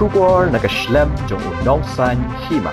Shukor nakaslem jong unongsan hima.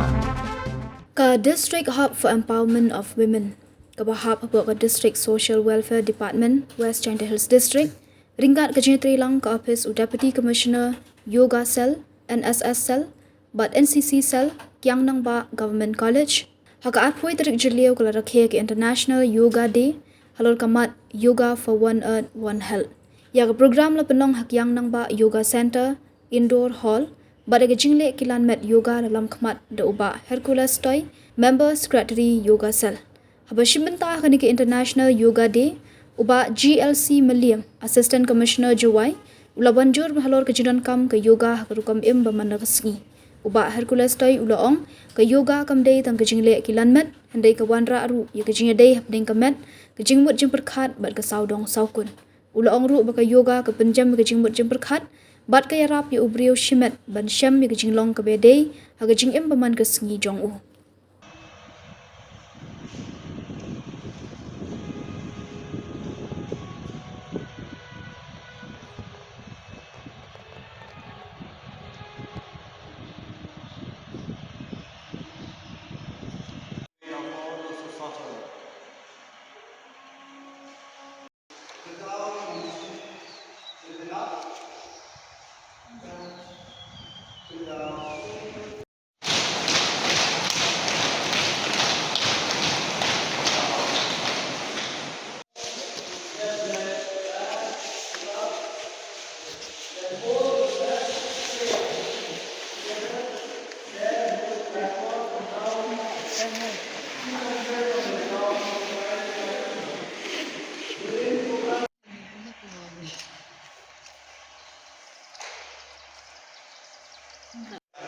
Ka District Hub for Empowerment of Women. Kabahap ka District Social Welfare Department, West China Hills District. Ringkat Kajinitri lang ka Office u Deputy Commissioner Yoga Cell, NSS Cell, but NCC Cell, Kiang Nang Ba Government College. Haka apoi tarik jeliau kala rakhe ke International Yoga Day, halor kamat Yoga for One Earth, One Health. Ya ka program la penong hak Yang Nang Ba Yoga Center, Indoor Hall, Bada jingle kilan met yoga dalam kemat da uba Hercules Toy, Member Secretary Yoga Cell. Haba shimbenta kani ke International Yoga Day, uba GLC Maliam, Assistant Commissioner Juwai, ula banjur halor ke jiran kam ke yoga hakarukam im bamanda kasngi. Uba Hercules Toy ula ong ke yoga kam day tang ke jingle kilan met, handai ke wanra aru ya ke jingle day hapdeng ke met, ke jingmut jimperkhat bat ke saudong saukun. Ula ong ru baka yoga ke penjam ke jingmut jimperkhat, Bat kaya rap ya ubrio shimet ban syam ya gijing long ke bedei ha gijing em baman ke sengi jong u.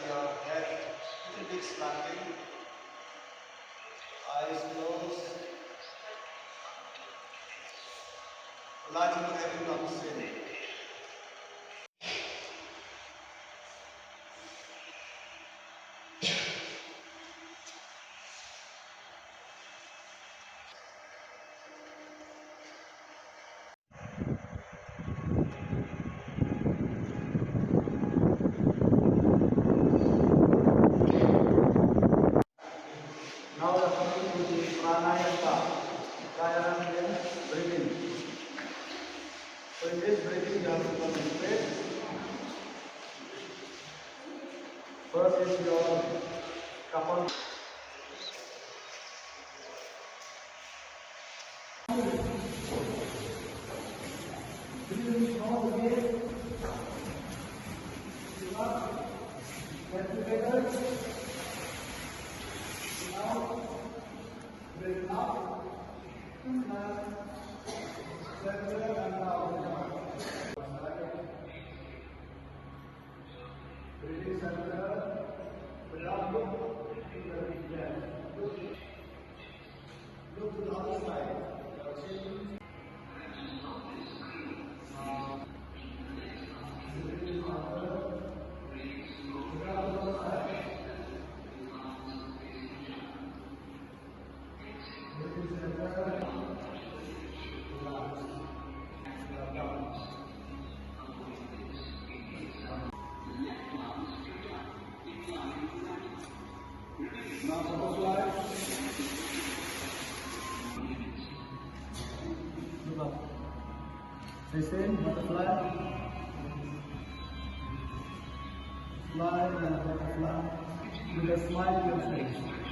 Your head, little bit slanting, eyes closed, aligning with every lungs in. Now we are coming to the pranayama, diaphragm breathing. So in this breathing, you have to concentrate. First is your kapal. Look to the other side. Now butterfly. Look up. Say same, butterfly. Fly and butterfly. With a smile on your face.